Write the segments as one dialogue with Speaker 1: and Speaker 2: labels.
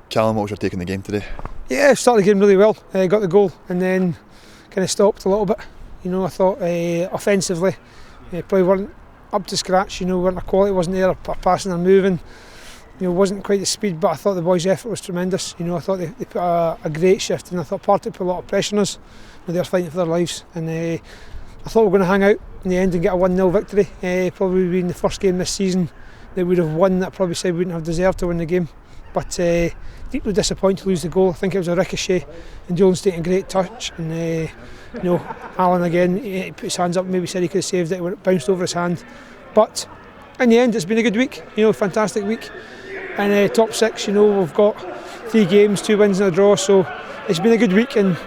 Speaker 1: Callum, what was your take on the game today?
Speaker 2: Yeah, started the game really well. Got the goal and then kind of stopped a little bit. I thought offensively probably weren't up to scratch. Weren't, the quality wasn't there. Our passing and moving, wasn't quite the speed. But I thought the boys' effort was tremendous. I thought they put a great shift, and I thought Partick put a lot of pressure on us. They were fighting for their lives, and I thought we were going to hang out in the end and get a 1-0 victory. Probably being the first game this season that we'd have won. That probably said we wouldn't have deserved to win the game. But deeply disappointed to lose the goal. I think it was a ricochet, and Johnstone a great touch. And Alan again, he put his hands up. Maybe said he could have saved it when it bounced over his hand. But in the end, it's been a good week. Fantastic week. And top six. We've got 3 games, 2 wins and a draw. So it's been a good week, and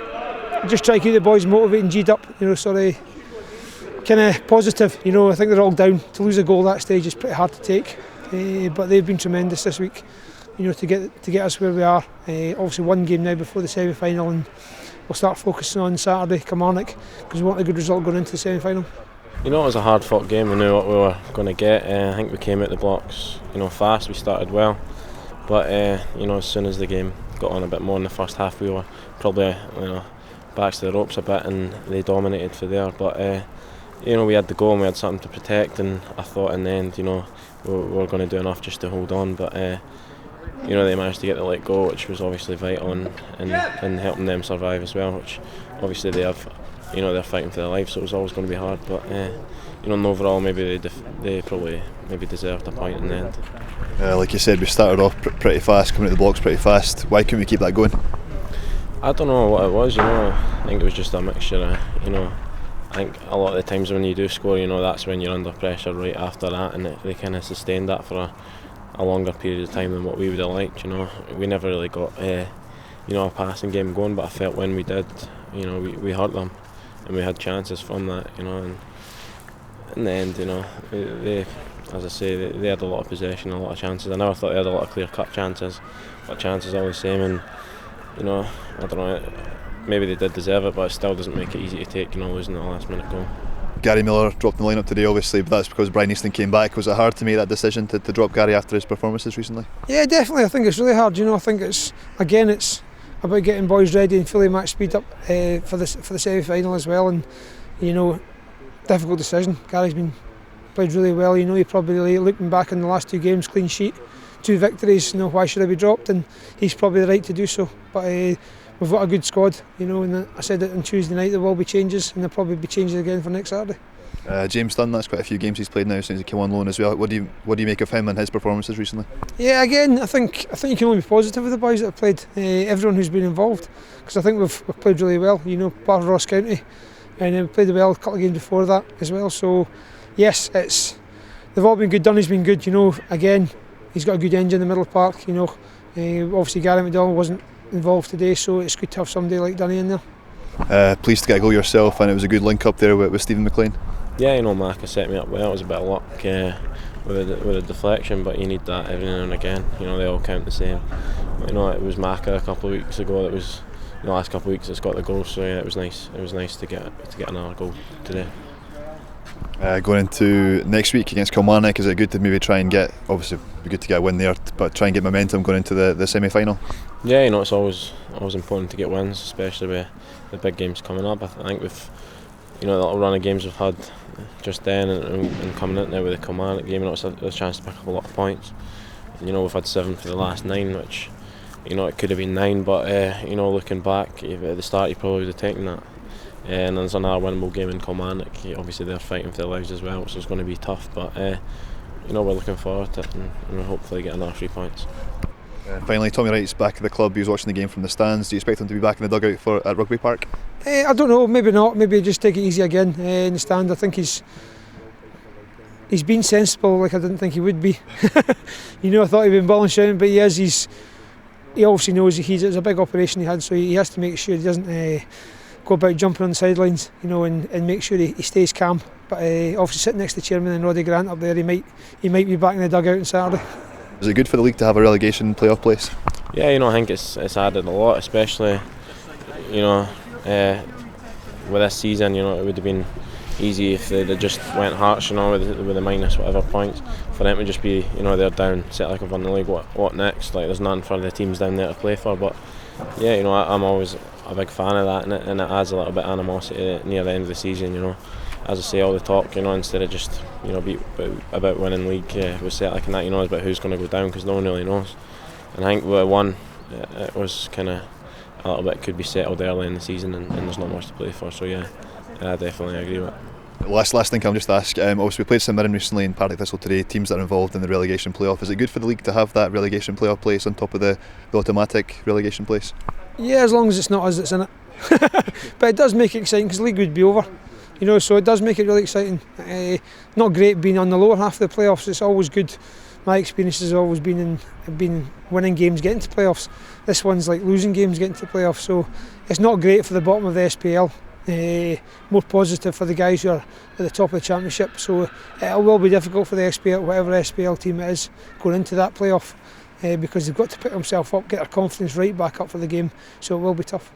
Speaker 2: just try to keep the boys motivated and G'd up. Kind of positive. I think they're all down. To lose a goal at that stage is pretty hard to take. But they've been tremendous this week. To get us where we are. Obviously 1 game now before the semi-final, and we'll start focusing on Saturday, Kilmarnock, because we want a good result going into the semi-final.
Speaker 3: It was a hard fought game. We knew what we were going to get. I think we came out the blocks fast. We started well, but as soon as the game got on a bit more in the first half, we were probably backs to the ropes a bit, and they dominated for there. But we had the goal and we had something to protect, and I thought in the end we were going to do enough just to hold on, but they managed to get the late goal, which was obviously vital in helping them survive as well, which obviously they have, they're fighting for their lives, so it was always going to be hard, but overall maybe they probably deserved a point in the end.
Speaker 1: Like you said, we started off pretty fast, coming out the blocks pretty fast. Why couldn't we keep that going?
Speaker 3: I don't know what it was, I think it was just a mixture of, I think a lot of the times when you do score, that's when you're under pressure right after that, and they kind of sustained that for a longer period of time than what we would have liked. We never really got a passing game going, but I felt when we did, we hurt them, and we had chances from that, and in the end, they, as I say, they had a lot of possession, a lot of chances. I never thought they had a lot of clear-cut chances, but chances all the same, and I don't know, maybe they did deserve it, but it still doesn't make it easy to take, losing the last minute goal.
Speaker 1: Gary Miller dropped the lineup today, obviously, but that's because Brian Easton came back. Was it hard to make that decision to drop Gary after his performances recently? Yeah,
Speaker 2: definitely. I think it's really hard. I think it's about getting boys ready and fully match speed up for the semi-final as well. And difficult decision. Gary's played really well. He probably, looking back on the last 2 games, clean sheet, 2 victories. Why should I be dropped? And he's probably the right to do so. But we've got a good squad, and I said it on Tuesday night, there will be changes, and there'll probably be changes again for next Saturday.
Speaker 1: James Dunn, that's quite a few games he's played now since he came on loan as well. What do you make of him and his performances recently? Yeah, again, I think you can only be positive with the boys that have played, everyone who's been involved, because I think we've played really well. Part of Ross County, and we played well a couple of games before that as well. So yes, they've all been good. Dunny's been good. Again, he's got a good engine in the middle of the park. Obviously Gary McDonald wasn't involved today, so it's good to have somebody like Dunny in there. Pleased to get a goal yourself, and it was a good link up there with Stephen McLean.
Speaker 3: Yeah, Mark set me up well. It was a bit of luck with a deflection, but you need that every now and again. They all count the same. But, it was Maka a couple of weeks ago that was the last couple of weeks that's got the goal. So yeah, it was nice. It was nice to get another goal today.
Speaker 1: Going into next week against Kilmarnock, is it good to maybe try and get, obviously it'd be good to get a win there, but try and get momentum going into the semi-final? Yeah,
Speaker 3: it's always important to get wins, especially with the big games coming up. I think with the little run of games we've had just then and coming in now with the Kilmarnock game, it's a chance to pick up a lot of points. And, we've had 7 for the last 9, which it could have been 9, but looking back at the start, you probably would have taken that. And there's another winnable game in Kilmarnock. Obviously they're fighting for their lives as well, so it's going to be tough, but we're looking forward to it, and we'll hopefully get another 3 points.
Speaker 1: Finally, Tommy Wright's back at the club. He was watching the game from the stands. Do you expect him to be back in the dugout at Rugby Park?
Speaker 2: I don't know, maybe not. Maybe just take it easy again in the stand. I think he's been sensible, like I didn't think he would be. I thought he'd been ball and shouting, but he is. He obviously knows it's a big operation he had, so he has to make sure he doesn't go about jumping on the sidelines, and make sure he stays calm. But obviously sitting next to the chairman and Roddy Grant up there, he might be back in the dugout on Saturday.
Speaker 1: Is it good for the league to have a relegation playoff place?
Speaker 3: Yeah, I think it's added a lot, especially with this season. It would have been easy if they just went harsh, you know, with the minus whatever points. For them to just be, you know, they're down, Celtic have won the league, what next? Like, there's none for the teams down there to play for. But yeah, you know, I'm always a big fan of that, and it adds a little bit of animosity near the end of the season, you know. As I say, all the talk, you know, instead of just, you know, be about winning league with Celtic and that, you know, is about who's going to go down, because no one really knows. And I think with one, it was kind of a little bit could be settled early in the season, and there's not much to play for. So yeah, I definitely agree with it.
Speaker 1: Last thing, I'll just ask. Obviously, we played St Mirren recently and Partick Thistle today. Teams that are involved in the relegation playoff. Is it good for the league to have that relegation playoff place on top of the automatic relegation place?
Speaker 2: Yeah, as long as it's not us that's in it. But it does make it exciting, because the league would be over. You know, so it does make it really exciting. Not great being on the lower half of the playoffs. It's always good. My experience has always been winning games, getting to playoffs. This one's like losing games, getting to playoffs. So it's not great for the bottom of the SPL. More positive for the guys who are at the top of the championship. So it will be difficult for the SPL, whatever SPL team it is, going into that playoff, because they've got to pick themselves up, get their confidence right back up for the game. So it will be tough.